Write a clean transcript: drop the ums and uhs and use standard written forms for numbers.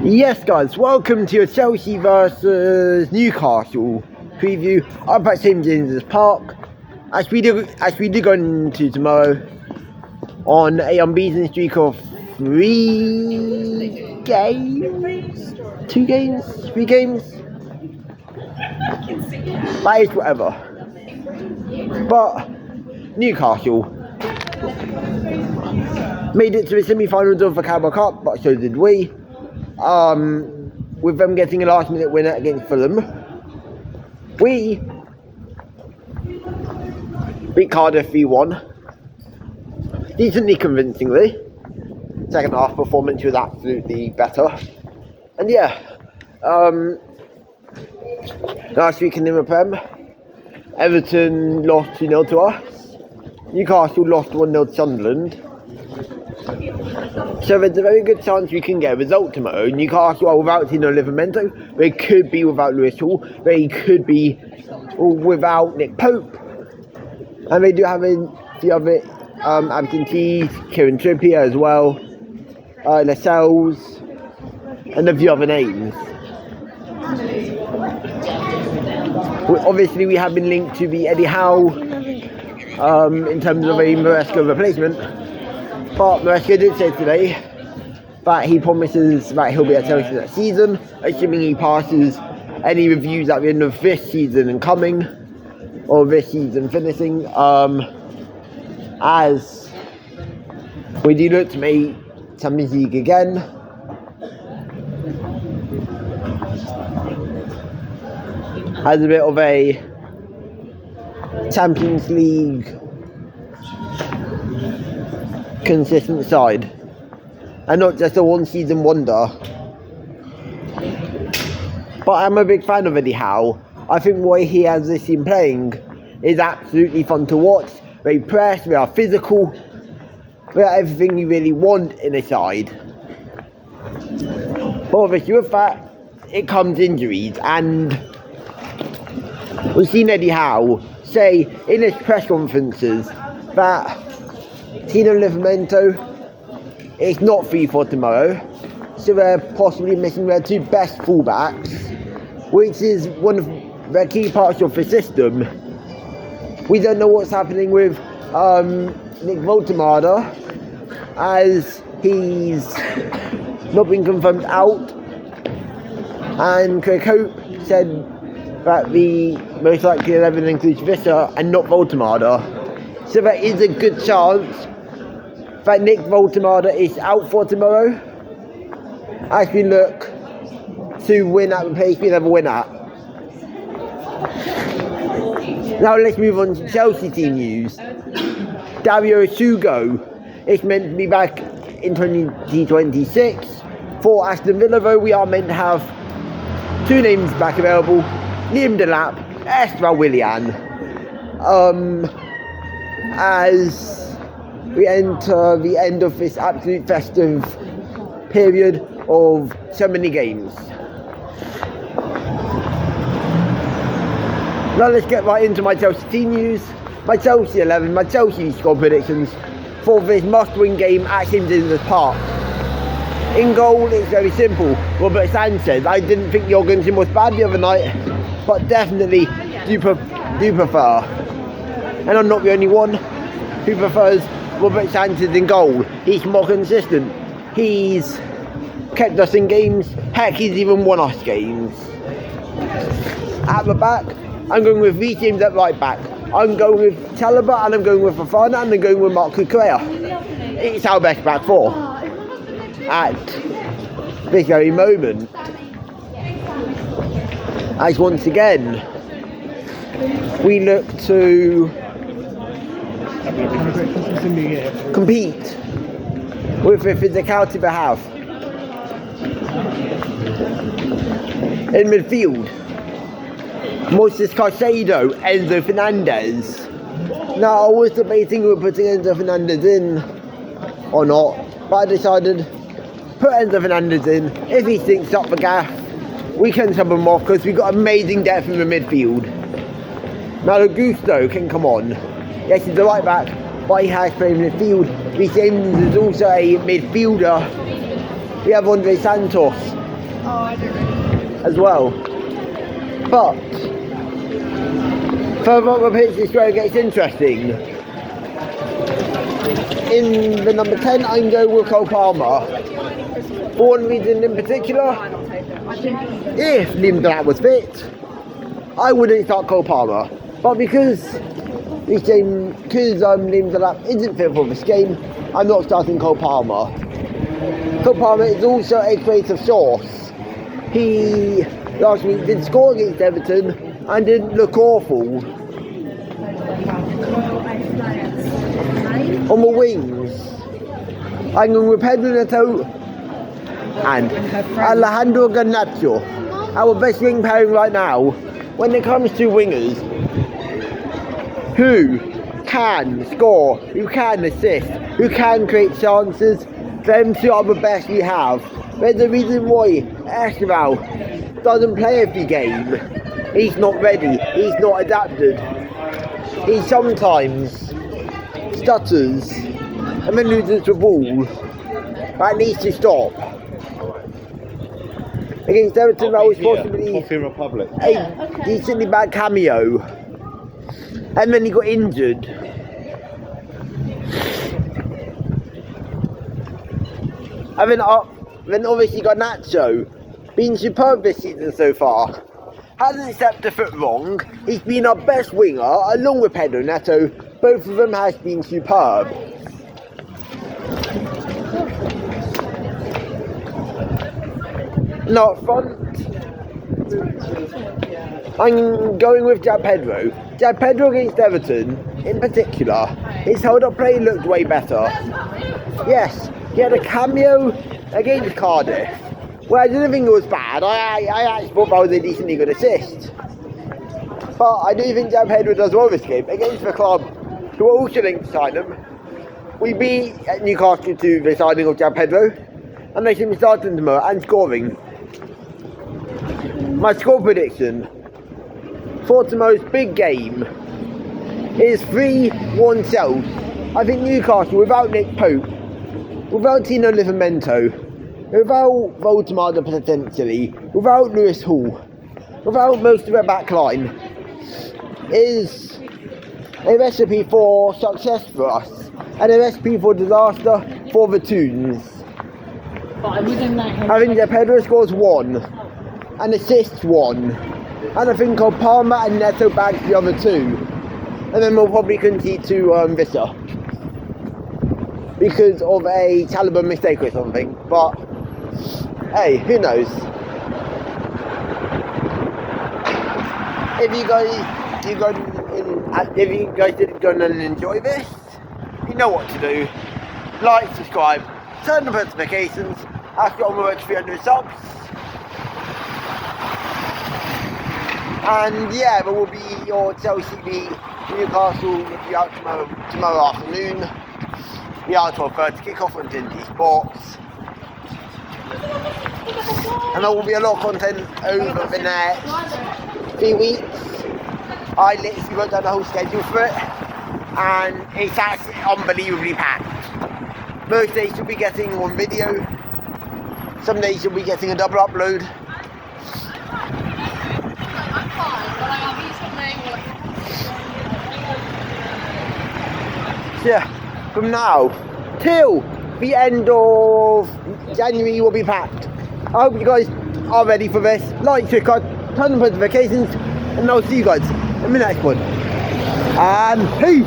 Yes guys, welcome to a Chelsea versus Newcastle preview up at St James's Park as we do go into tomorrow on a unbeaten streak of 3 games, 2 games, 3 games, that is whatever. But Newcastle made it to the semi-finals of the Carabao Cup, but so did we. With them getting a last minute winner against Fulham. We beat Cardiff 3-1 decently convincingly. Second half performance was absolutely better. And yeah, last weekend in the Prem, Everton lost 2-0 to us. Newcastle lost 1-0 to Sunderland. So there's a very good chance we can get a result tomorrow. Newcastle are without Tino Livramento. They could be without Lewis Hall. They could be without Nick Pope. And they do have a few other absentees, Kieran Trippier as well, Lascelles, and a few other names. Obviously, we have been linked to the Eddie Howe in terms of a Maresca replacement. But Maresca did say today that he promises that he'll be at Chelsea next season, assuming he passes any reviews at the end of this season and coming, or this season finishing, as we do look to make Champions League again. Has a bit of a Champions League consistent side and not just a one season wonder. But I'm a big fan of Eddie Howe. I think the way he has this team playing is absolutely fun to watch. They press, they are physical, they are everything you really want in a side. But obviously with that it comes injuries, and we've seen Eddie Howe say in his press conferences that Tino Livramento is not free for tomorrow, so they're possibly missing their two best fullbacks, which is one of the key parts of the system. We don't know what's happening with Nick Voltemada, as he's not been confirmed out, and Craig Hope said that the most likely 11 includes Visser and not Voltemada. So there is a good chance that Nick Voltemada is out for tomorrow, as we look to win at the pace we never win at. Now let's move on to Chelsea team news. Dario Sugo is meant to be back in 2026. For Aston Villa though, we are meant to have two names back available: Liam Delap, Esteban Willian. As we enter the end of this absolute festive period of so many games. Now let's get right into my Chelsea team news, my Chelsea 11, my Chelsea score predictions for this must-win game at St James's Park. In goal, it's very simple. Robert Sanchez. I didn't think Jorgensen was bad the other night, but definitely do prefer. And I'm not the only one who prefers Robert Sanchez in goal. He's more consistent. He's kept us in games. Heck, he's even won us games. At the back, I'm going with Reece James at right back. I'm going with Chalobah, and I'm going with Fofana, and I'm going with Marc Cucurella. It's our best back four at this very moment. As once again, we look to compete with the physicality they have. In midfield, Moises Caicedo, Enzo Fernandez. Now I was debating whether putting Enzo Fernandez in or not, but I decided put Enzo Fernandez in. If he stinks up the gaff, we can sub him off because we've got amazing depth in the midfield. Malo Gusto can come on. Yes, he's the right back, but he has played in midfield. Reece James is also a midfielder. We have Andre Santos as well. But further up the pitch, this is where it gets interesting. In the number 10, I can go with Cole Palmer. For one reason in particular, if Liam Delap was fit, I wouldn't start Cole Palmer. But because Liam Delap isn't fit for this game, I'm not starting Cole Palmer. Cole Palmer is also a creative source. He last week did score against Everton and didn't look awful. On the wings, I'm going with Pedro Neto and Alejandro Garnacho. Our best wing pairing right now. When it comes to wingers who can score, who can assist, who can create chances, them two are the best we have. There's a reason why Esteval doesn't play every game. He's not ready, he's not adapted. He sometimes stutters and then loses the ball. That needs to stop. Against Everton, that was possibly a decently bad cameo. And then he got injured. And then obviously got Nacho, been superb this season so far. Hasn't stepped a foot wrong. He's been our best winger, along with Pedro Neto. Both of them has been superb. Now up front, I'm going with João Pedro. João Pedro against Everton, in particular, his hold-up play looked way better. Yes, he had a cameo against Cardiff, where I didn't think it was bad. I actually thought that was a decently good assist. But I do think João Pedro does well this game against the club, who are also linked to sign him. We beat Newcastle to the signing of João Pedro, and they should be starting tomorrow and scoring. My score prediction for tomorrow's big game is 3-1 South. I think Newcastle, without Nick Pope, without Tino Livramento, without Voldemar potentially, without Lewis Hall, without most of their back line, is a recipe for success for us and a recipe for disaster for the Toons. I think that Pedro scores 1 and assists 1, and I think Palmer and Neto bags the other 2, and then we'll probably concede to Vista because of a Taliban mistake or something. But hey, who knows? If you guys did go and enjoy this, you know what to do. Like, subscribe, turn the notifications. I've got almost 300 subs. And yeah, there will be your Chelsea v Newcastle will be out tomorrow afternoon. We are 12:30 kick-off on TNT Sports. And there will be a lot of content over the next 3 weeks. I literally wrote down the whole schedule for it, and it's actually unbelievably packed. Most days you'll be getting one video, some days you'll be getting a double upload. So yeah, from now till the end of January you will be packed. I hope you guys are ready for this. Like, subscribe, turn on notifications, and I'll see you guys in the next one. And peace!